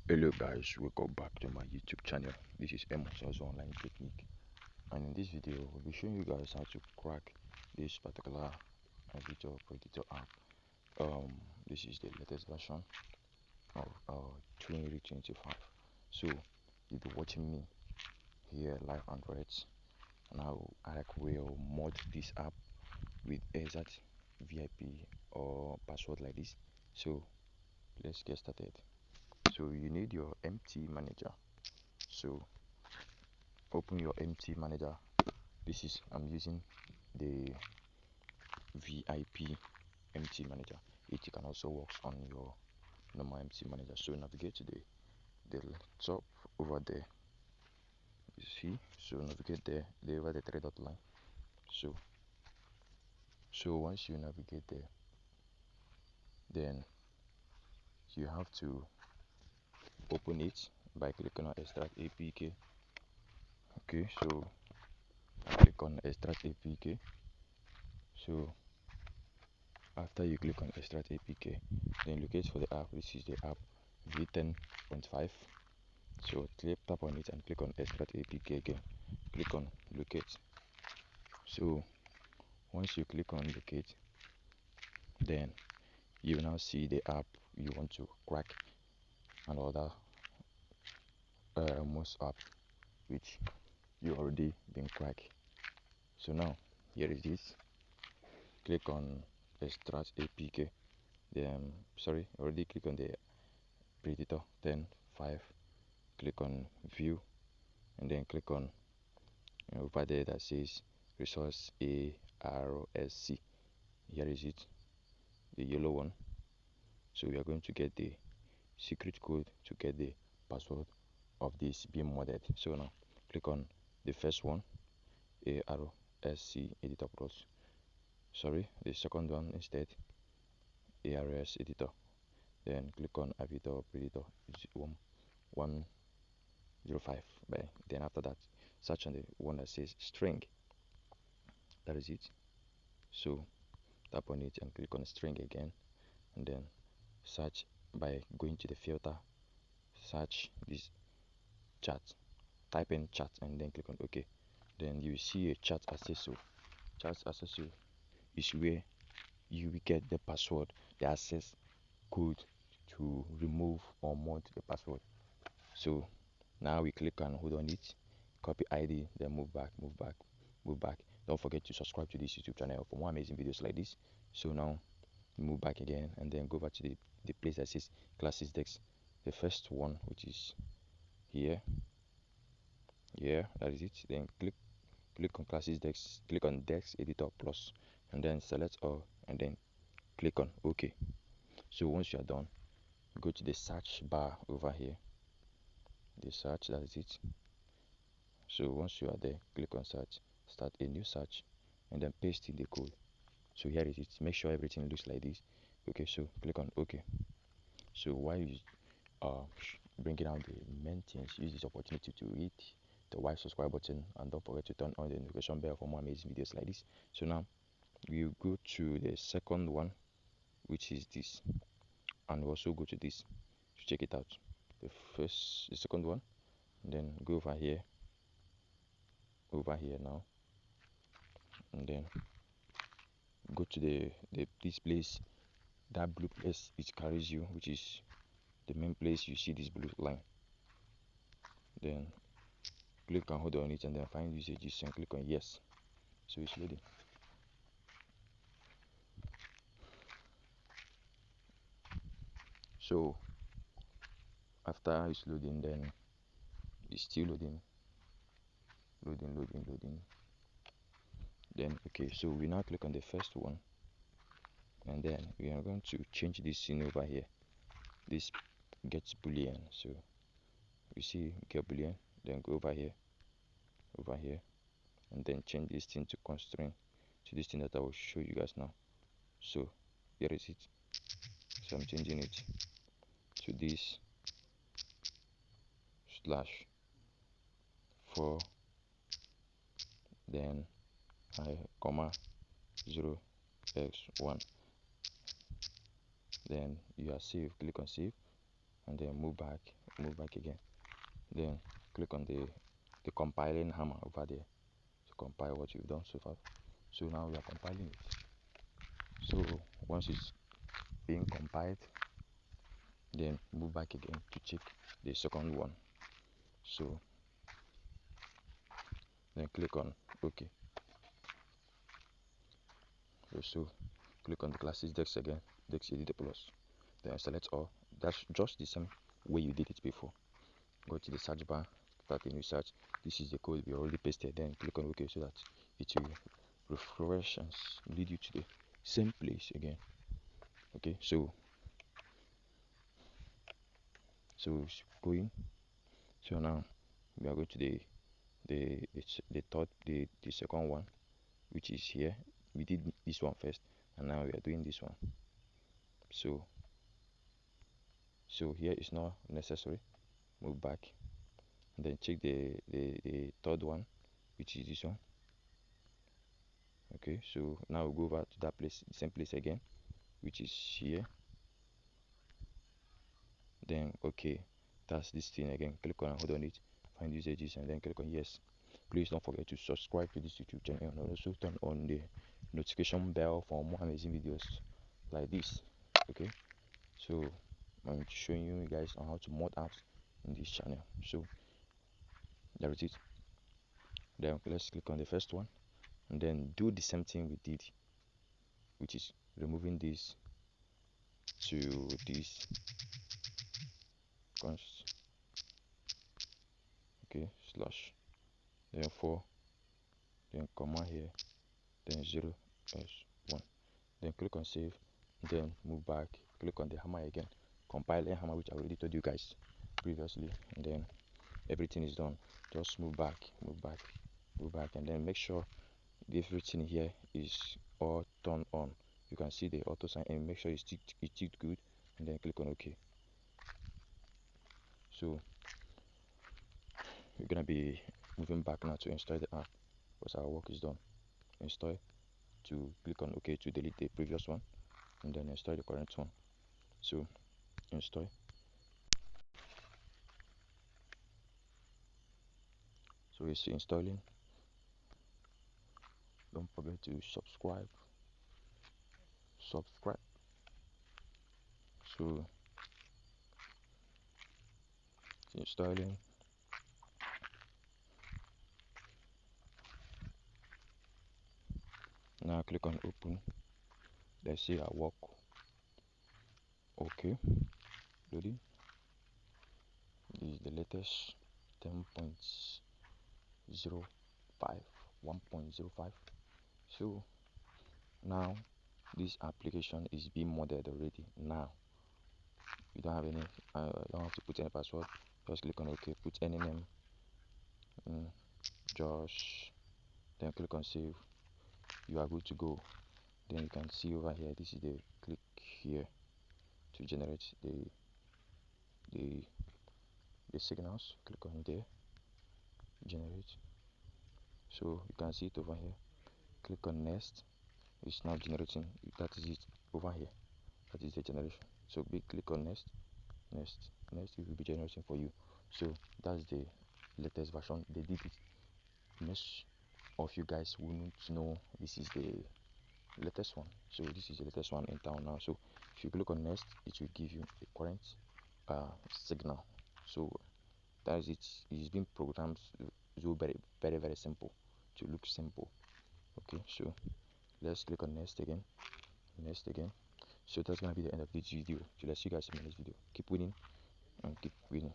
Hello guys, welcome back to my YouTube channel. This is MODDED online technique, and in this video we'll be showing you guys how to crack this particular Aviator predictor app. This is the latest version of 2025. So you'll be watching me here live and direct, and I will mod this app with exact VIP or password like this. So let's get started. So you need your MT manager. So open your MT manager. I'm using the VIP MT manager. It can also work on your normal MT manager. So navigate to the top over there. You see, so navigate there over the three dot line. So once you navigate there, then you have to open it by clicking on extract APK. Okay, so click on extract APK. So after you click on extract APK, then locate for the app. This is the app v10.5. So tap on it and click on extract APK again. Click on locate. So once you click on locate, then you will now see the app you want to crack and other most app which you already been cracked. So now here is this. Click on extract APK. Then already click on the predictor 10.5. Click on view and then click on over there that says resource ARSC. Here is it, the yellow one. So we are going to get the secret code to get the password of this being modded. So now click on the first one, ARSC editor plus. The second one instead, ARS editor. Then click on Aviator predictor 105. Then after that, search on the one that says string. That is it. So tap on it and click on string again, and then search by going to the filter, search this chat, type in chat and then click on OK. Then you see a chat accessor. Chat accessor is where you will get the password, the access code to remove or mod the password. So now we click and hold on it, copy ID, then move back. Don't forget to subscribe to this YouTube channel for more amazing videos like this. So now move back again and then go back to the place that says classes dex, the first one, which is here, that is it. Then click on classes dex, click on dex editor plus, and then select all and then click on OK. So once you are done, go to the search bar over here, the search, that is it. So once you are there, click on search, start a new search, and then paste in the code. So here it is. Make sure everything looks like this. Okay, so click on OK. So while you bringing out the main things, use this opportunity to hit the white subscribe button and don't forget to turn on the notification bell for more amazing videos like this. So now we'll go to the second one, which is this, and we'll also go to this to check it out. The second one, and then go over here now, and then go to this place, that blue place it carries you, which is the main place. You see this blue line, then click and hold on it and then find usages and click on yes. So it's loading. So after it's loading, then it's still loading. Then okay, so we now click on the first one, and then we are going to change this scene over here, this gets boolean. So you see get boolean, then go over here, and then change this thing to constraint, to this thing that I will show you guys now. So here is it. So I'm changing it to this /4, then I comma 0x1. Then you are saved. Click on save and then move back again. Then click on the compiling hammer over there to compile what you've done so far. So now we are compiling it. So once it's being compiled, then move back again to check the second one. So then click on OK. So click on the classes dex again, dex editor plus, then select all. That's just the same way you did it before. Go to the search bar, start a new search. This is the code we already pasted. Then click on OK so that it will refresh and lead you to the same place again. Okay, so it's going. So now we are going to the second one, which is here. We did this one first, and now we are doing this one. So here is not necessary. Move back, and then check the third one, which is this one. Okay, so now we'll go over to that place, the same place again, which is here. Then okay, that's this thing again. Click on and hold on it, find these edges, and then click on yes. Please don't forget to subscribe to this YouTube channel and also turn on the notification bell for more amazing videos like this. Okay, so I'm showing you guys on how to mod apps in this channel. So there it is. Then let's click on the first one and then do the same thing we did, which is removing this to this const, okay, slash, then 4, then comma here, then 0 s1, then click on save, then move back, click on the hammer again, compiling hammer, which I already told you guys previously, and then everything is done. Just move back, and then make sure everything here is all turned on. You can see the auto sign, and make sure it's ticked good, and then click on OK. So we're gonna be moving back now to install the app because our work is done. Install, to click on OK to delete the previous one, and then install the current one. So install. So it's installing. Don't forget to subscribe. So it's installing. Now click on open. Let's see our work. Okay, ready. This is the latest 10.05, 1.05. So now this application is being modded already. Now you don't have any don't have to put any password. Just click on OK, put any name, Josh, then click on save. You are good to go. Then you can see over here, this is the click here to generate the signals. Click on there, generate. So you can see it over here. Click on next. It's now generating. That is it over here. That is the generation. So click on next. It will be generating for you. So that's the latest version. They did it. Most of you guys wouldn't know this is the latest one. So this is the latest one in town now. So if you click on next, it will give you the current signal. So that is it. It's been programmed so very simple to look simple. Okay, so let's click on next again. So that's gonna be the end of this video. So let's see you guys in the next video. Keep winning and keep winning.